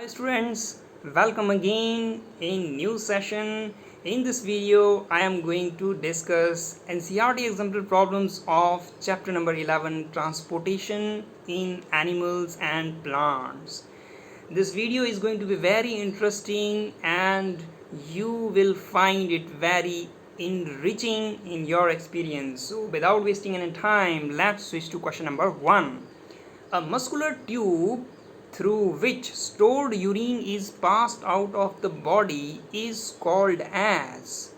Hi students, welcome again in new session. In this video, I am going to discuss NCERT example problems of chapter number 11 Transportation in Animals and Plants. This video is going to be very interesting and you will find it very enriching in your experience. So without wasting any time, let's switch to question number 1. A muscular tube through which stored urine is passed out of the body is called as.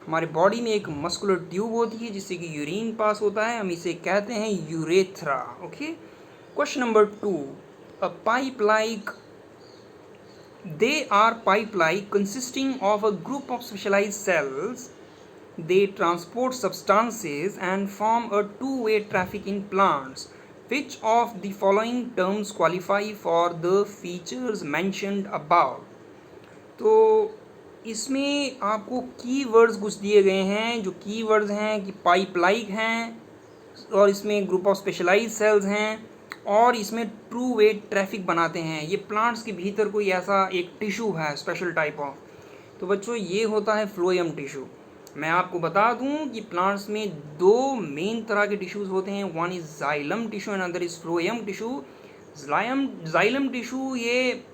हमारे body में एक muscular tube होती है जिससे कि urine pass होता है, हम इसे कहते हैं urethra. Okay. Question number 2. A pipe like they are pipe like consisting of a group of specialized cells. They transport substances and form a two-way traffic in plants. Which of the following terms qualify for the features mentioned above? तो इसमें आपको keywords कुछ दिए गए हैं. जो keywords हैं कि पाइप लाइक हैं और इसमें ग्रुप ऑफ स्पेशलाइज सेल्स हैं और इसमें ट्रू वे ट्रैफिक बनाते हैं. ये प्लांट्स के भीतर कोई ऐसा एक टिश्यू है स्पेशल टाइप ऑफ. तो बच्चों ये होता है फ्लोएम टिश्यू. मैं आपको बता दूं कि प्लांट्स में दो मेन तरह के टिश्यूज़ होते हैं. One is xylem tissue and other is phloem tissue. Xylem tissue ये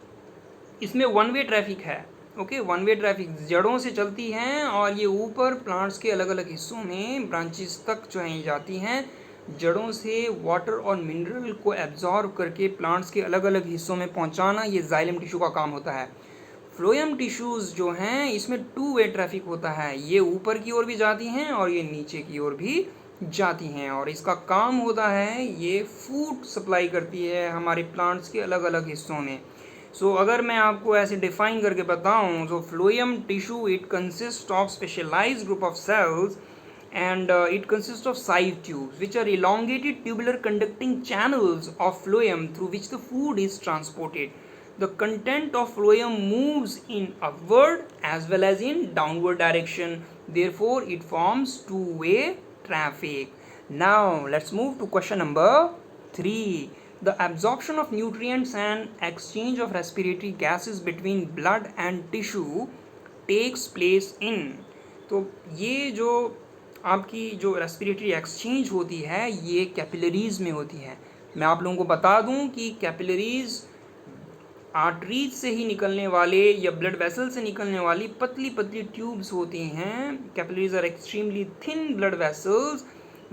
इसमें वन वे ट्रैफिक है. ओके, वन वे ट्रैफिक जड़ों से चलती हैं और ये ऊपर प्लांट्स के अलग अलग हिस्सों में ब्रांचेस तक जो हैं जाती हैं. जड़ों से वाटर और मिनरल को एब्जॉर्ब करके प्लांट्स के अलग अलग हिस्सों में पहुंचाना ये जाइलम टिश्यू का काम होता है. फ्लोएम टिश्यूज़ जो हैं इसमें टू वे ट्रैफिक होता है. ये ऊपर की ओर भी जाती हैं और ये नीचे की ओर भी जाती हैं और इसका काम होता है ये फूड सप्लाई करती है हमारे प्लांट्स के अलग अलग हिस्सों में. सो अगर मैं आपको ऐसे डिफाइन करके बताऊं तो phloem tissue it consist of specialised group of cells and it consists of side tubes which are elongated tubular conducting channels of phloem through which the food is transported. The content of phloem moves in upward as well as in downward direction, therefore it forms two-way traffic. Now let's move to question number 3. The absorption of nutrients and exchange of respiratory gases between blood and tissue takes place in. तो ये जो आपकी जो respiratory exchange होती है ये capillaries में होती है. मैं आप लोगों को बता दूं कि कैपिलरीज़ आर्टरीज से ही निकलने वाले या ब्लड वेसल से निकलने वाली पतली पतली ट्यूब्स होती हैं. Capillaries are extremely thin blood vessels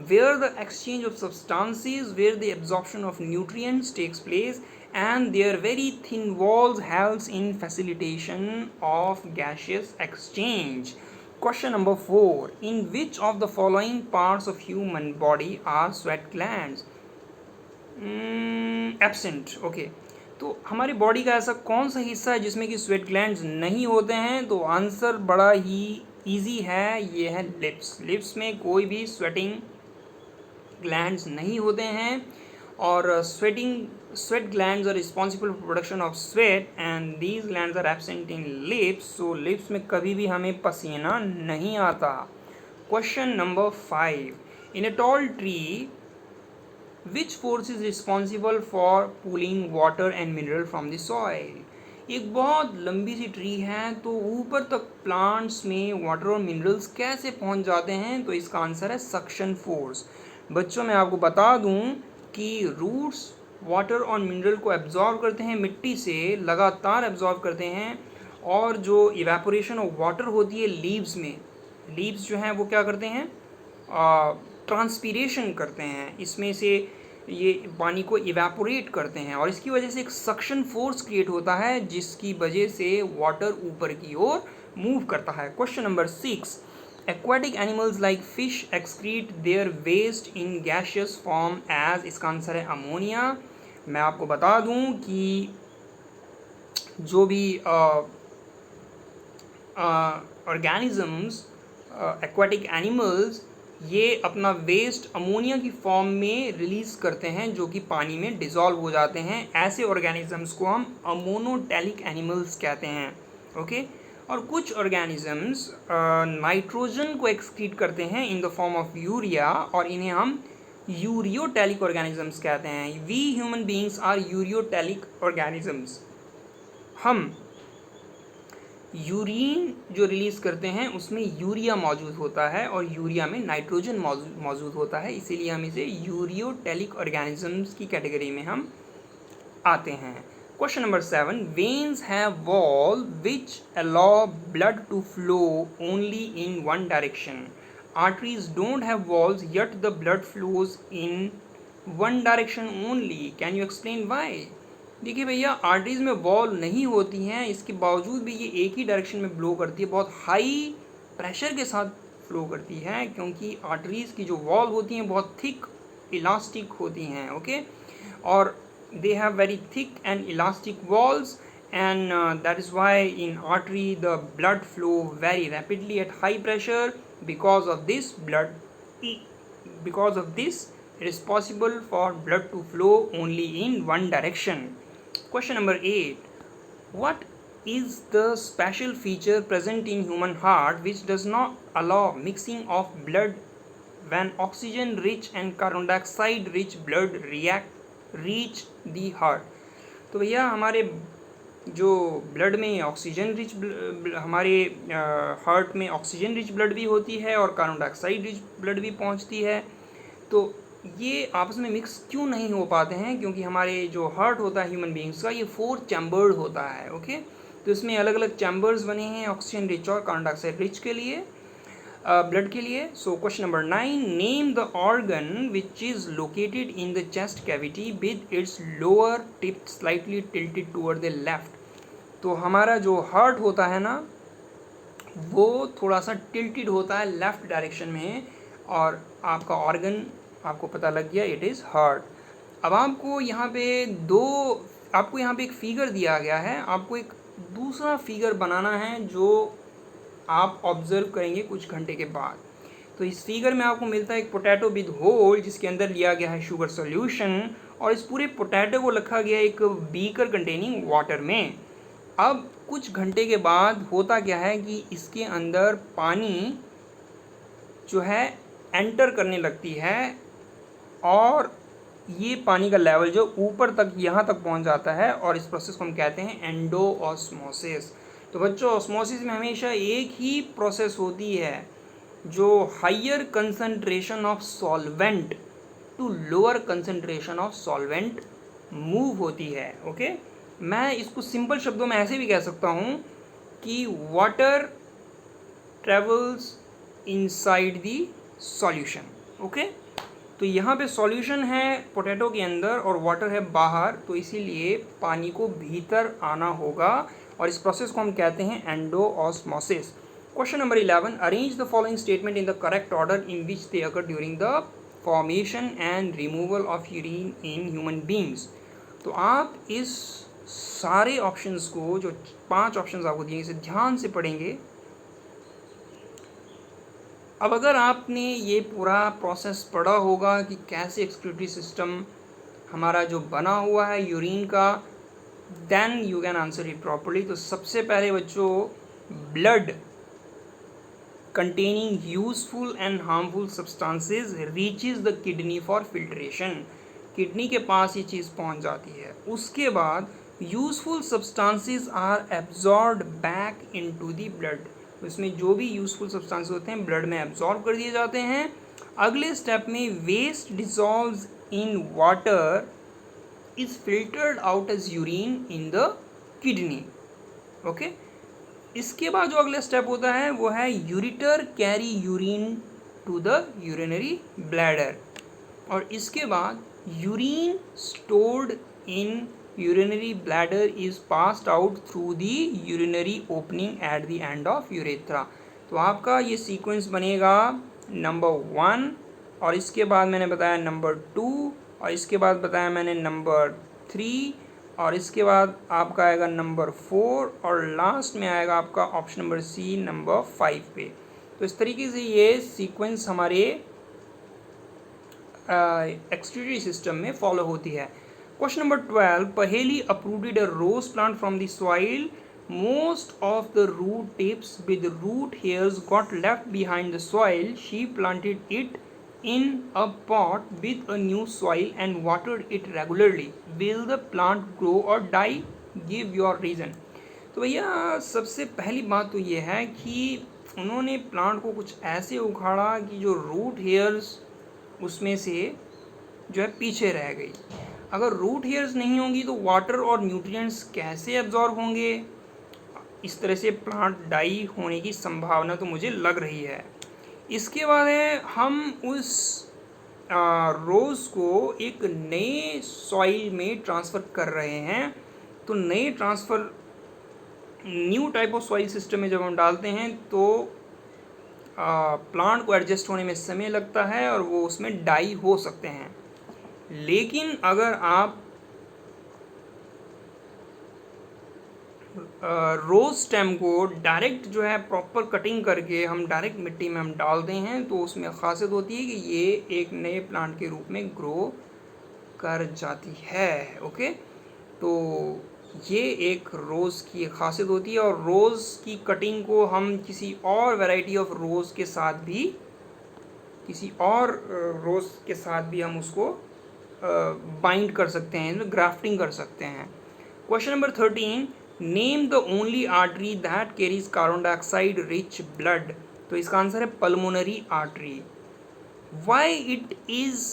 where the exchange of substances, where the absorption of nutrients takes place, and their very thin walls helps in facilitation of gaseous exchange. Question number 4. In which of the following parts of human body are sweat glands? Absent. Okay. तो हमारी body का ऐसा कौन सा हिस्सा है जिसमें कि स्वेट ग्लैंड्स नहीं होते हैं? तो आंसर बड़ा ही इजी है, ये है लिप्स. लिप्स में कोई भी स्वेटिंग ग्लैंड्स नहीं होते हैं और sweat glands are responsible for production of sweat and these glands are absent in lips. So lips में कभी भी हमें पसीना नहीं आता. Question number 5. In a tall tree, which force is responsible for pulling water and mineral from the soil? एक बहुत लंबी सी ट्री है तो ऊपर तक प्लांट्स में वाटर और मिनरल्स कैसे पहुंच जाते हैं? तो इसका आंसर है सक्शन फोर्स. बच्चों मैं आपको बता दूं कि रूट्स वाटर और मिनरल को एब्जॉर्ब करते हैं, मिट्टी से लगातार एब्जॉर्ब करते हैं और जो इवेपोरेशन ऑफ वाटर होती है लीव्स में, लीव्स जो हैं वो क्या करते हैं? ट्रांसपीरेशन करते हैं. इसमें से ये पानी को इवेपोरेट करते हैं और इसकी वजह से एक सक्शन फोर्स क्रिएट होता है जिसकी वजह से वाटर ऊपर की ओर मूव करता है. Question number 6. Aquatic animals like fish excrete their waste in gaseous form as. इसका आंसर है अमोनिया. मैं आपको बता दूं कि जो भी ऑर्गेनिजम्स एक्वाटिक एनिमल्स ये अपना वेस्ट अमोनिया की फॉर्म में रिलीज़ करते हैं जो कि पानी में डिज़ोल्व हो जाते हैं. ऐसे ऑर्गेनिजम्स को हम अमोनोटैलिक एनिमल्स कहते हैं. ओके. और कुछ ऑर्गेनिजम्स नाइट्रोजन को एक्सक्रीट करते हैं in the form of urea और इन्हें हम यूरियोटैलिक ऑर्गेनिजम्स कहते हैं. We human beings are ureotelic organisms. हम यूरिन जो रिलीज करते हैं उसमें यूरिया मौजूद होता है और यूरिया में नाइट्रोजन मौजूद होता है, इसीलिए हम इसे यूरियोटेलिक ऑर्गेनिजम्स की कैटेगरी में हम आते हैं। Question number 7, veins have wall which allow blood to flow only in one direction, arteries don't have walls yet the blood flows in one direction only, can you explain why? देखिए भैया, arteries में wall नहीं होती हैं, इसके बावजूद भी ये एक ही डायरेक्शन में फ्लो करती है, बहुत हाई प्रेशर के साथ फ्लो करती है, क्योंकि आर्टरीज की जो वॉल होती हैं बहुत थिक इलास्टिक होती हैं, ओके, और they have very thick and elastic walls, and that is why in artery the blood flow very rapidly at high pressure. Because of this it is possible for blood to flow only in one direction. Question number 8, what is the special feature present in human heart which does not allow mixing of blood when oxygen rich and carbon dioxide rich blood reach the heart? तो भैया हमारे जो blood में oxygen rich हमारे heart में oxygen rich blood भी होती है और कार्बन डाइऑक्साइड रिच ब्लड भी पहुंचती है, तो ये आपस में मिक्स क्यों नहीं हो पाते हैं? क्योंकि हमारे जो हार्ट होता है ह्यूमन बीइंग्स का, ये 4 चैम्बर्ड होता है, ओके, तो इसमें अलग अलग चैम्बर्स बने हैं ऑक्सीजन रिच और कार्बन डाइऑक्साइड रिच के लिए, ब्लड के लिए. So question number 9, name the organ which is located in the chest cavity with its lower tip slightly tilted toward the left. तो हमारा जो हार्ट होता है ना, वो थोड़ा सा टिल्टेड होता है लेफ्ट डायरेक्शन में, और आपका ऑर्गन आपको पता लग गया, इट इज़ हार्ट. अब आपको यहाँ पे एक फिगर दिया गया है, आपको एक दूसरा फिगर बनाना है जो आप ऑब्जर्व करेंगे कुछ घंटे के बाद. तो इस फिगर में आपको मिलता है एक पोटैटो विद होल, जिसके अंदर लिया गया है शुगर सॉल्यूशन, और इस पूरे पोटैटो को रखा गया एक बीकर कंटेनिंग वाटर में. अब कुछ घंटे के बाद होता क्या है कि इसके अंदर पानी जो है एंटर करने लगती है, और ये पानी का लेवल जो ऊपर तक यहाँ तक पहुँच जाता है, और इस प्रोसेस को हम कहते हैं एंडोऑस्मोसिस. तो बच्चों, ऑस्मोसिस में हमेशा एक ही प्रोसेस होती है, जो higher concentration of solvent to lower concentration of solvent move होती है, ओके. मैं इसको सिंपल शब्दों में ऐसे भी कह सकता हूँ कि water travels inside the solution, okay. तो यहाँ पे सॉल्यूशन है पोटैटो के अंदर और वाटर है बाहर, तो इसीलिए पानी को भीतर आना होगा, और इस प्रोसेस को हम कहते हैं endosmosis. Question number 11, arrange the following statement in the correct order in which they occur during the formation and removal of urine in human beings. तो आप इस सारे ऑप्शंस को, जो 5 ऑप्शंस आपको दिए, इसे ध्यान से पढ़ेंगे. अब अगर आपने ये पूरा प्रोसेस पढ़ा होगा कि कैसे एक्सक्रीटरी सिस्टम हमारा जो बना हुआ है यूरिन का, then you can answer it properly. तो सबसे पहले बच्चों, blood containing useful and harmful substances reaches the kidney for filtration. Kidney के पास ये चीज़ पहुंच जाती है. उसके बाद useful substances are absorbed back into the blood. इसमें जो भी यूज़फुल सब्सटेंसेस होते हैं ब्लड में एब्जॉर्ब कर दिए जाते हैं. अगले स्टेप में waste dissolves in water is filtered out as urine in the kidney, okay. इसके बाद जो अगला स्टेप होता है वो है ureter carry urine to the urinary bladder, और इसके बाद urine stored in urinary bladder is passed out through the urinary opening at the end of urethra. तो आपका ये सीक्वेंस बनेगा नंबर 1, और इसके बाद मैंने बताया नंबर 2, और इसके बाद बताया मैंने नंबर 3, और इसके बाद आपका आएगा नंबर 4, और लास्ट में आएगा आपका ऑप्शन नंबर सी नंबर 5 पे. तो इस तरीके से ये सीक्वेंस हमारे एक्सक्रीटरी सिस्टम में फॉलो होती है. क्वेश्चन नंबर 12, पहेली uprooted a rose plant from the soil. Most of the root tips with root hairs got left behind the soil. She planted it in a pot with a new soil and watered it regularly. Will the plant grow or die? Give your reason. तो भैया सबसे पहली बात तो ये है कि उन्होंने प्लांट को कुछ ऐसे उखाड़ा कि जो रूट हेयर्स उसमें से जो है पीछे रह गई। अगर रूट हेयर्स नहीं होंगी तो वाटर और न्यूट्रिएंट्स कैसे एब्जॉर्ब होंगे? इस तरह से प्लांट डाई होने की संभावना तो मुझे लग रही है। इसके बाद है हम उस रोज़ को एक नए सॉइल में ट्रांसफ़र कर रहे हैं। तो new type of soil system में जब हम डालते हैं तो प्लांट को एडजस्ट होने में समय लगता है और वो उसमें डाई हो सकते हैं। लेकिन अगर आप रोज़ स्टेम को डायरेक्ट जो है प्रॉपर कटिंग करके हम डायरेक्ट मिट्टी में हम डालते हैं तो उसमें ख़ासियत होती है कि ये एक नए प्लांट के रूप में ग्रो कर जाती है। ओके, तो ये एक रोज़ की खासियत होती है। और रोज़ की कटिंग को हम किसी और वैरायटी ऑफ रोज़ के साथ भी हम उसको बाइंड कर सकते हैं, ग्राफ्टिंग कर सकते हैं। Question number 13, name the only artery that carries carbon dioxide rich blood. तो इसका आंसर है pulmonary artery. Why it is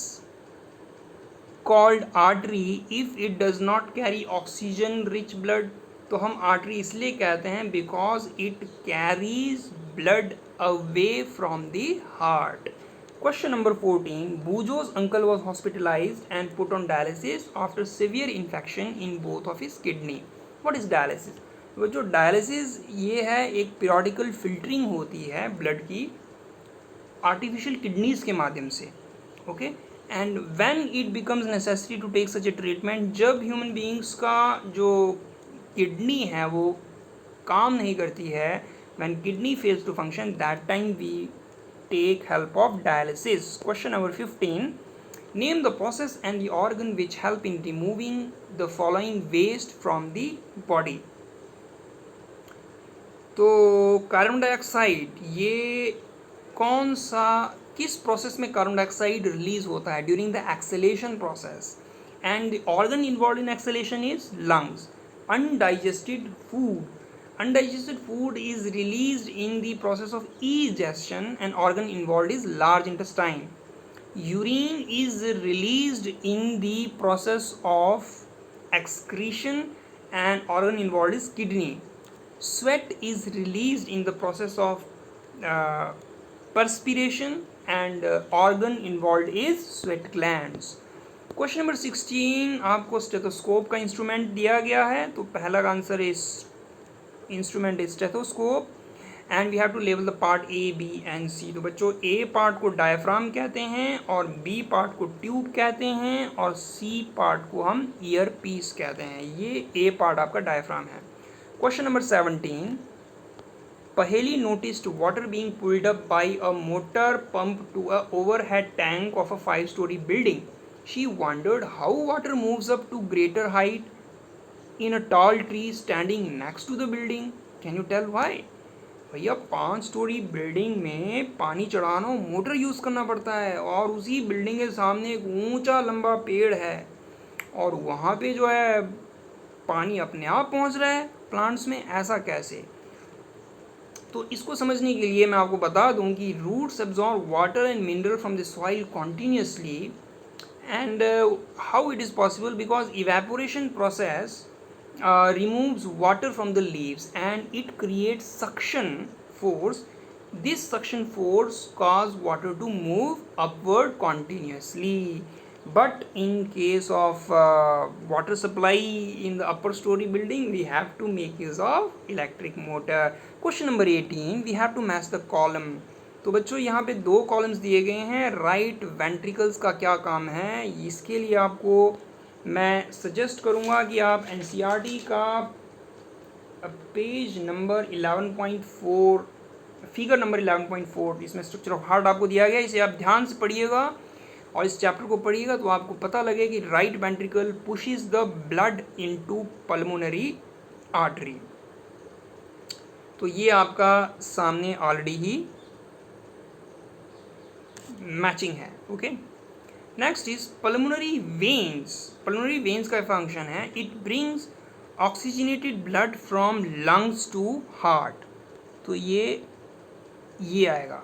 called artery if it does not carry oxygen rich blood. तो हम आर्टरी इसलिए कहते हैं because it carries blood away from the heart. Question number 14. Bujo's uncle was hospitalized and put on dialysis after severe infection in both of his kidney. What is dialysis? वो जो dialysis ये है एक periodical filtering होती है blood की artificial kidneys के माध्यम से। Okay? And when it becomes necessary to take such a treatment, जब human beings का जो kidney है वो काम नहीं करती है, when kidney fails to function, that time we take help of dialysis. Question number 15. Name the process and the organ which help in removing the following waste from the body. तो carbon dioxide ये किस process में carbon dioxide release होता है? During the acceleration process. And the organ involve in acceleration is lungs. Undigested food is released in the process of egestion and organ involved is large intestine. Urine is released in the process of excretion and organ involved is kidney. Sweat is released in the process of perspiration and organ involved is sweat glands. Question number 16, आपको stethoscope का instrument दिया गया है। तो पहला answer इस instrument is stethoscope and we have to label the part A B and C. तो बच्चों ए पार्ट को डायफ्राम कहते हैं और बी पार्ट को ट्यूब कहते हैं और सी पार्ट को हम ईयर पीस कहते हैं। ये ए पार्ट आपका डायफ्राम है। Question number 17, Paheli noticed water being pulled up by a motor pump to a overhead tank of a 5-story building. She wondered how water moves up to greater height in a tall tree standing next to the building. Can you tell why? भैया 5 story building में पानी चढ़ाना motor use करना पड़ता है और उसी building के सामने एक ऊंचा लंबा पेड़ है और वहाँ पे जो है पानी अपने आप पहुँच रहा है प्लांट्स में, ऐसा कैसे? तो इसको समझने के लिए मैं आपको बता दूं कि roots absorb water and mineral from the soil continuously and how it is possible? Because evaporation process removes water from the leaves and it creates suction force. This suction force cause water to move upward continuously. But in case of water supply in the upper story building, we have to make use of electric motor. Question number 18, we have to match the column. तो बच्चों यहाँ पे 2 columns दिए गए हैं। Right ventricles का क्या काम है, इसके लिए आपको मैं सजेस्ट करूँगा कि आप एनसीईआरटी का पेज नंबर 11.4 फिगर नंबर 11.4 इसमें स्ट्रक्चर ऑफ हार्ट आपको दिया गया, इसे आप ध्यान से पढ़िएगा और इस चैप्टर को पढ़िएगा तो आपको पता लगे कि right ventricle pushes the blood into pulmonary artery. तो ये आपका सामने ऑलरेडी ही मैचिंग है। Okay, next is pulmonary veins. Pulmonary veins का फंक्शन है, it brings oxygenated blood from lungs to heart, तो ये आएगा।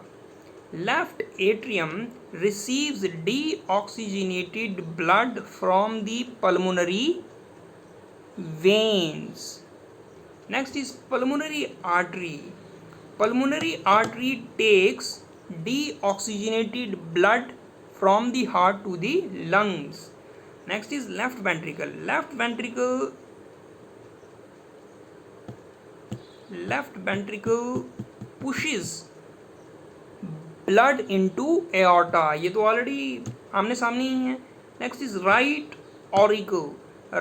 Left atrium receives deoxygenated blood from the pulmonary veins. Next is pulmonary artery. Pulmonary artery takes deoxygenated blood from the heart to the lungs. Next is left ventricle. Left ventricle pushes blood into aorta. ये तो already आमने सामने ही है। Next is right auricle.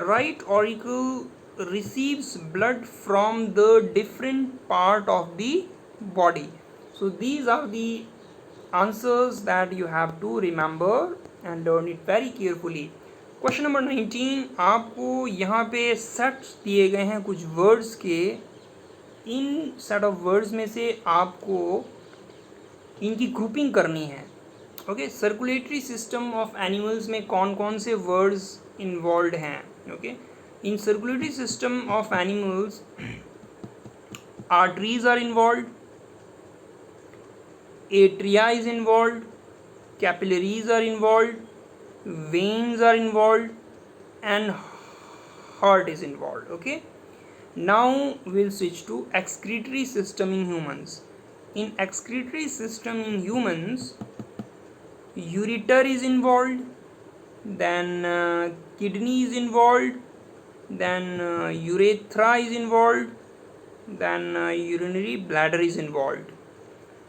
Right auricle receives blood from the different part of the body. So these are the answers that you have to remember and learn it very carefully. Question number 19, आपको यहाँ पे sets दिए गए हैं कुछ words के। इन set of words में से आपको इनकी ग्रुपिंग करनी है। Okay, circulatory system of animals में कौन कौन से वर्ड्स इन्वॉल्व हैं? Okay, in circulatory system of animals arteries are involved, atria is involved, capillaries are involved, veins are involved, and heart is involved. Okay, now we'll switch to excretory system in humans. In excretory system in humans, ureter is involved, then kidney is involved, then urethra is involved, then urinary bladder is involved.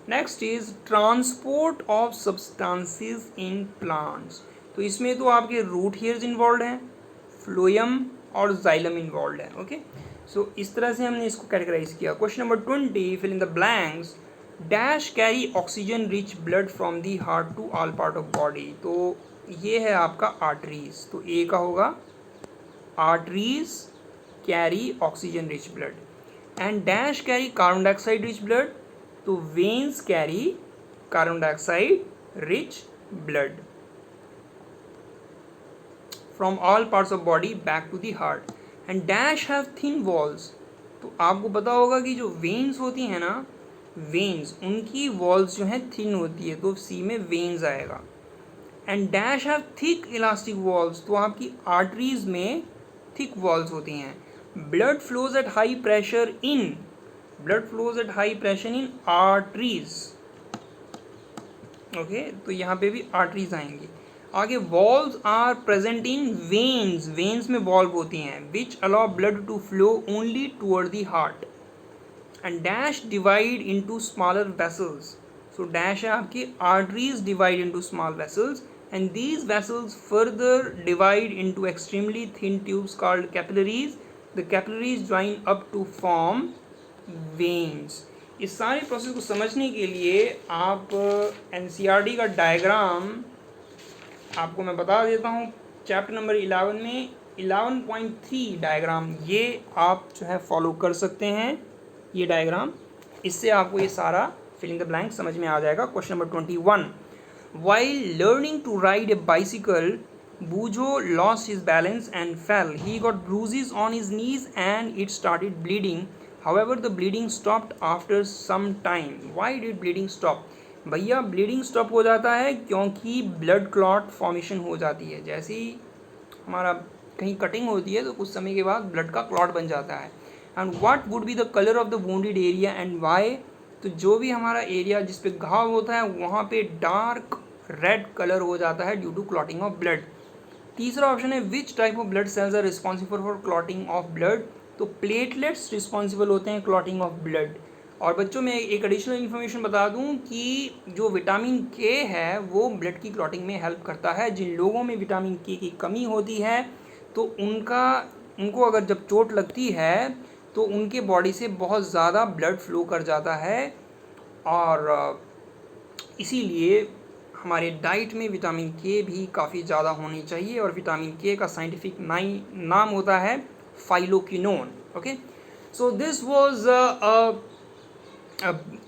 Next is transport of substances in plants. तो इसमें तो आपके root hairs involve हैं, phloem और xylem involve है। Okay, so इस तरह से हमने इसको कैटेगराइज किया। Question number 20, fill in the blanks. Dash carry oxygen rich blood from the heart to all part of body. तो ये है आपका आर्टरीज, तो ए का होगा arteries carry oxygen rich blood. And dash carry carbon dioxide rich blood, तो veins carry carbon dioxide rich blood from all parts of body back to the heart. And dash have thin walls, तो आपको पता होगा कि जो veins होती हैं ना, वेन्स उनकी वॉल्स जो हैं थिन होती है, तो सी में वेन्स आएगा। And dash have thick elastic walls, तो आपकी आर्टरीज में थिक वॉल्स होती हैं। Blood flows at high pressure in arteries. Okay, तो यहाँ पे भी आर्टरीज आएंगी। आगे valves are present in veins, veins में वॉल्व होती हैं, which allow blood to flow only toward the heart. And dash divide into smaller vessels, so dash है आपकी arteries divide into small vessels, and these vessels further divide into extremely thin tubes called capillaries. The capillaries join up to form veins. इस सारे process को समझने के लिए आप NCERT का डायग्राम आपको मैं बता देता हूँ। चैप्टर नंबर 11 में 11.3 डायग्राम, ये आप जो है फॉलो कर सकते हैं ये डायग्राम। इससे आपको ये सारा फिलिंग द ब्लैंक समझ में आ जाएगा। Question number 21, while learning to ride a bicycle, Bujo lost his balance and fell. He got bruises on his knees and it started bleeding. However, the bleeding stopped after some time. Why did bleeding stop? भैया bleeding stop हो जाता है क्योंकि blood clot formation हो जाती है। जैसे ही हमारा कहीं कटिंग होती है तो कुछ समय के बाद ब्लड का क्लॉट बन जाता है। And what would be the color of the wounded area and why? तो जो भी हमारा एरिया जिस पे घाव होता है वहाँ पे डार्क रेड कलर हो जाता है due to clotting of blood. तीसरा ऑप्शन है which type of blood cells are responsible for clotting of blood, तो प्लेटलेट्स रिस्पॉन्सिबल होते हैं क्लॉटिंग ऑफ ब्लड। और बच्चों में एक एडिशनल इन्फॉर्मेशन बता दूं कि जो विटामिन के है वो ब्लड की क्लॉटिंग में हेल्प करता है। जिन लोगों में विटामिन के की कमी होती है तो उनको अगर जब चोट लगती है तो उनके बॉडी से बहुत ज़्यादा ब्लड फ्लो कर जाता है, और इसीलिए हमारे डाइट में विटामिन के भी काफ़ी ज़्यादा होनी चाहिए। और विटामिन के का साइंटिफिक नाम होता है phylloquinone. Okay, so this was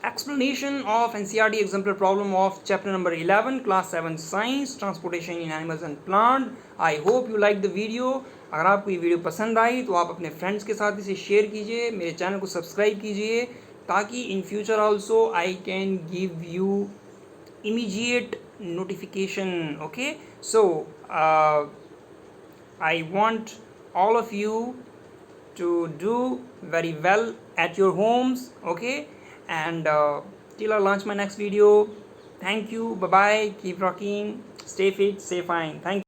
explanation of NCERT exemplar problem of chapter number 11 class 7 science transportation in animals and plant. I hope you like the video. अगर आपको ये वीडियो पसंद आई तो आप अपने फ्रेंड्स के साथ इसे शेयर कीजिए, मेरे चैनल को सब्सक्राइब कीजिए, ताकि in future also I can give you immediate notification. Okay, so I want all of you to do very well at your homes. Okay, and till I launch my next video, thank you, bye bye, keep rocking, stay fit, stay fine, thank you.